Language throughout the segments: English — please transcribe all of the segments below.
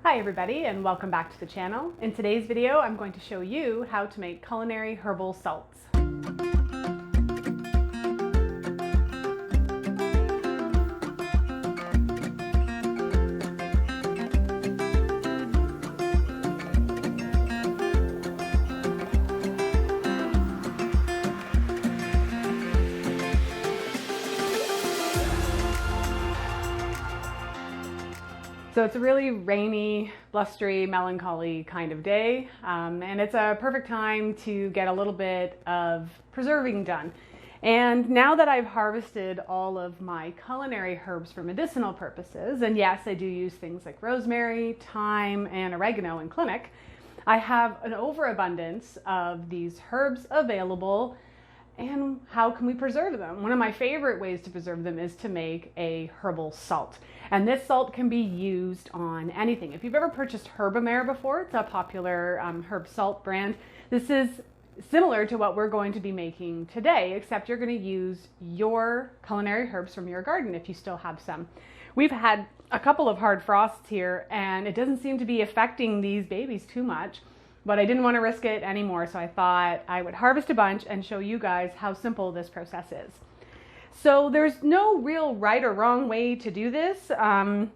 Hi everybody and welcome back to the channel. In today's video I'm going to show you how to make culinary herbal salts. So it's a really rainy, blustery, melancholy kind of day, and it's a perfect time to get a little bit of preserving done. And now that I've harvested all of my culinary herbs for medicinal purposes, and yes, I do use things like rosemary, thyme, and oregano in clinic, I have an overabundance of these herbs available. And how can we preserve them? One of my favorite ways to preserve them is to make a herbal salt. And this salt can be used on anything. If you've ever purchased Herbamare before, it's a popular herb salt brand. This is similar to what we're going to be making today, except you're going to use your culinary herbs from your garden if you still have some. We've had a couple of hard frosts here and it doesn't seem to be affecting these babies too much. But I didn't want to risk it anymore, so I thought I would harvest a bunch and show you guys how simple this process is. So there's no real right or wrong way to do this, and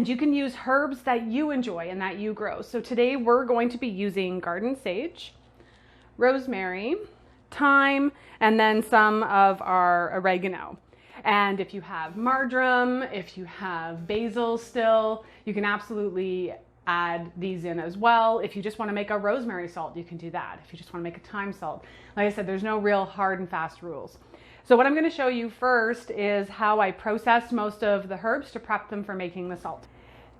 you can use herbs that you enjoy and that you grow. So today we're going to be using garden sage, rosemary, thyme, and then some of our oregano. And if you have marjoram, if you have basil still, you can absolutely add these in as well. If you just want to make a rosemary salt, you can do that. If you just want to make a thyme salt. Like I said, there's no real hard and fast rules. So what I'm going to show you first is how I processed most of the herbs to prep them for making the salt.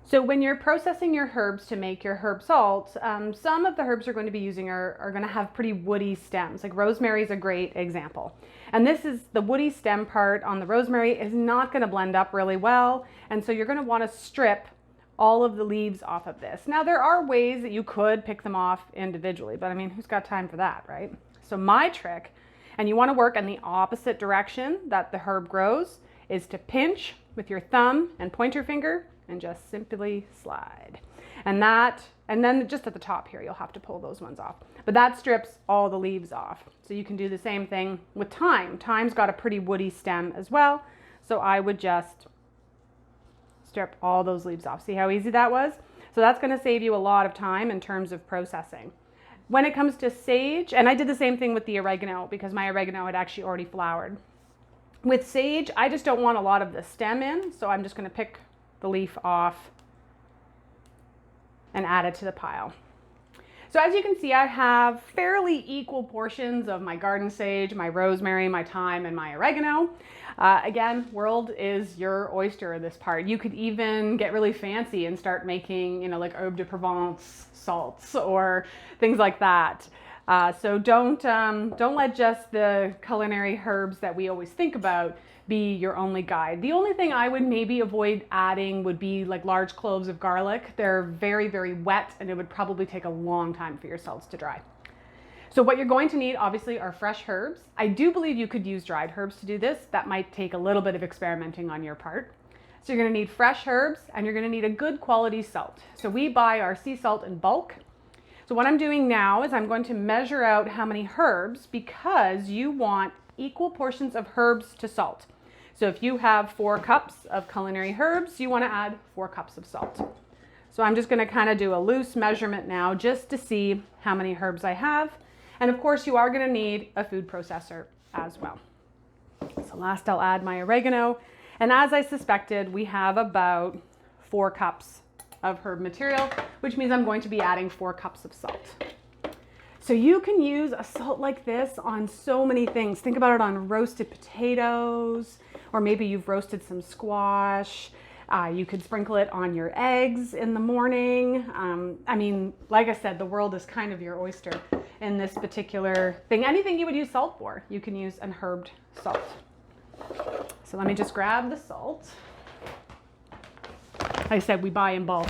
So when you're processing your herbs to make your herb salt, some of the herbs you're going to be using are going to have pretty woody stems. Like rosemary is a great example. And this is the woody stem part on the rosemary is not going to blend up really well. And so you're going to want to strip all of the leaves off of this. Now there are ways that you could pick them off individually, but I mean, who's got time for that, right? So my trick, and you want to work in the opposite direction that the herb grows, is to pinch with your thumb and pointer finger and just simply slide. And then just at the top here, you'll have to pull those ones off. But that strips all the leaves off. So you can do the same thing with thyme. Thyme's got a pretty woody stem as well. So I would just strip all those leaves off. See how easy that was? So that's going to save you a lot of time in terms of processing. When it comes to sage, and I did the same thing with the oregano because my oregano had actually already flowered. With sage, I just don't want a lot of the stem in, so I'm just going to pick the leaf off and add it to the pile. So as you can see, I have fairly equal portions of my garden sage, my rosemary, my thyme, and my oregano. Again, world is your oyster in this part. You could even get really fancy and start making, like Herbe de Provence salts or things like that. So don't let just the culinary herbs that we always think about be your only guide. The only thing I would maybe avoid adding would be like large cloves of garlic. They're very, very wet and it would probably take a long time for your salts to dry. So what you're going to need obviously are fresh herbs. I do believe you could use dried herbs to do this. That might take a little bit of experimenting on your part. So you're going to need fresh herbs and you're going to need a good quality salt. So we buy our sea salt in bulk. So what I'm doing now is I'm going to measure out how many herbs because you want equal portions of herbs to salt. So if you have 4 cups of culinary herbs, you want to add 4 cups of salt. So I'm just going to kind of do a loose measurement now just to see how many herbs I have. And of course you are going to need a food processor as well. So last I'll add my oregano. And as I suspected, we have about 4 cups of herb material, which means I'm going to be adding 4 cups of salt. So you can use a salt like this on so many things. Think about it on roasted potatoes, or maybe you've roasted some squash. You could sprinkle it on your eggs in the morning. I mean, like I said, the world is kind of your oyster in this particular thing. Anything you would use salt for, you can use an herbed salt. So let me just grab the salt. Like I said, we buy in bulk.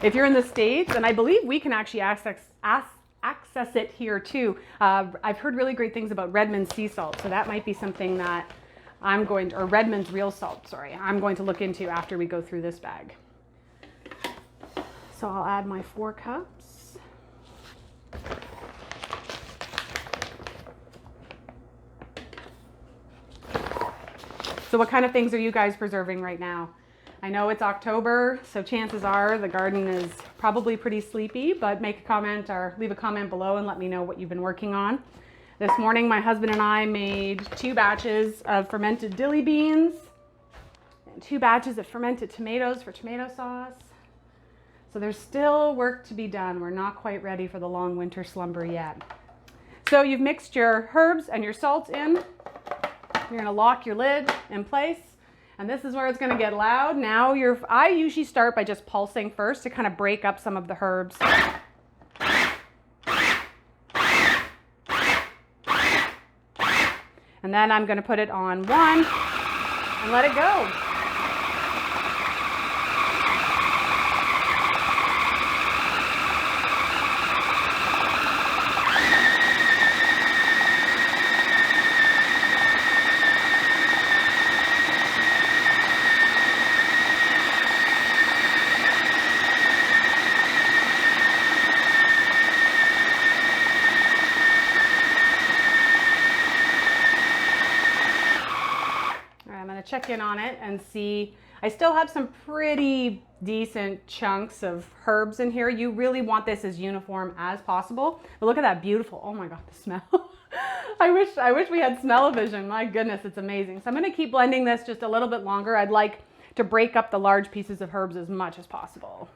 If you're in the States, and I believe we can actually access it here too. I've heard really great things about Redmond's sea salt, so that might be something that or Redmond's real salt, sorry, I'm going to look into after we go through this bag. So I'll add my 4 cups. So what kind of things are you guys preserving right now? I know it's October, so chances are the garden is probably pretty sleepy, but make a comment or leave a comment below and let me know what you've been working on. This morning, my husband and I made 2 batches of fermented dilly beans and 2 batches of fermented tomatoes for tomato sauce. So there's still work to be done. We're not quite ready for the long winter slumber yet. So you've mixed your herbs and your salts in. You're gonna lock your lid in place, and this is where it's gonna get loud. Now I usually start by just pulsing first to kind of break up some of the herbs. And then I'm gonna put it on 1 and let it go. Check in on it and see. I still have some pretty decent chunks of herbs in here. You really want this as uniform as possible. But look at that beautiful, oh my God, the smell. I wish we had smell-o-vision. My goodness, it's amazing. So I'm gonna keep blending this just a little bit longer. I'd like to break up the large pieces of herbs as much as possible.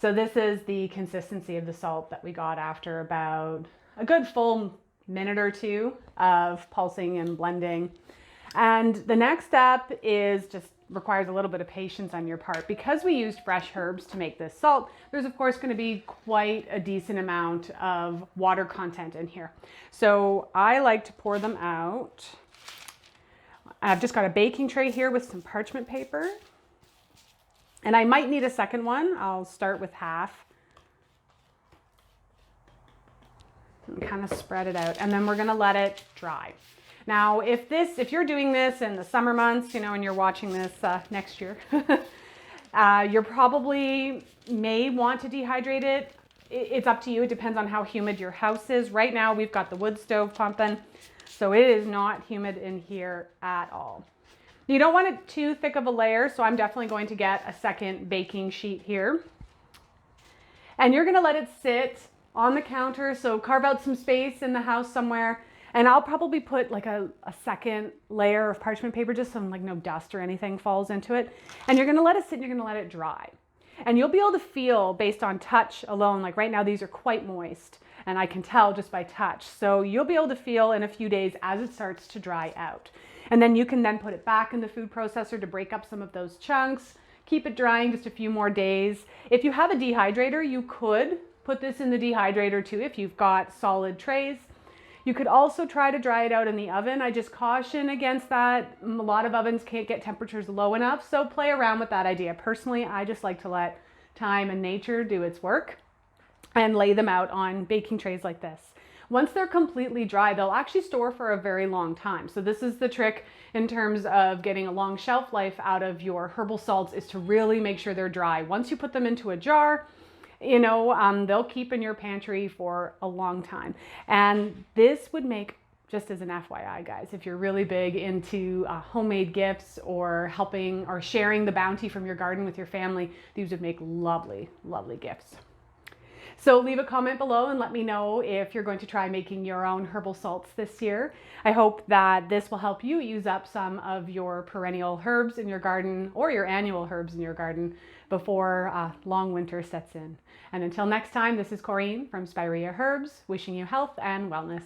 So this is the consistency of the salt that we got after about a good full minute or 2 of pulsing and blending. And the next step is just requires a little bit of patience on your part. Because we used fresh herbs to make this salt, there's of course going to be quite a decent amount of water content in here. So I like to pour them out. I've just got a baking tray here with some parchment paper. And I might need a second one. I'll start with half. And kind of spread it out. And then we're going to let it dry. Now, if you're doing this in the summer months, you know, and you're watching this next year, you probably may want to dehydrate it. It's up to you. It depends on how humid your house is. Right now, we've got the wood stove pumping, so it is not humid in here at all. You don't want it too thick of a layer, so I'm definitely going to get a second baking sheet here. And you're gonna let it sit on the counter, so carve out some space in the house somewhere. And I'll probably put like a second layer of parchment paper just so like no dust or anything falls into it. And you're gonna let it sit and you're gonna let it dry. And you'll be able to feel based on touch alone, like right now these are quite moist and I can tell just by touch. So you'll be able to feel in a few days as it starts to dry out. And then you can then put it back in the food processor to break up some of those chunks, keep it drying just a few more days. If you have a dehydrator, you could put this in the dehydrator too if you've got solid trays. You could also try to dry it out in the oven. I just caution against that. A lot of ovens can't get temperatures low enough, so play around with that idea. Personally, I just like to let time and nature do its work and lay them out on baking trays like this. Once they're completely dry, they'll actually store for a very long time. So this is the trick in terms of getting a long shelf life out of your herbal salts, is to really make sure they're dry. Once you put them into a jar, you know, they'll keep in your pantry for a long time. And this would make, just as an FYI guys, if you're really big into homemade gifts or helping or sharing the bounty from your garden with your family, these would make lovely, lovely gifts. So leave a comment below and let me know if you're going to try making your own herbal salts this year. I hope that this will help you use up some of your perennial herbs in your garden or your annual herbs in your garden before long winter sets in. And until next time, this is Correne from Spirea Herbs, wishing you health and wellness.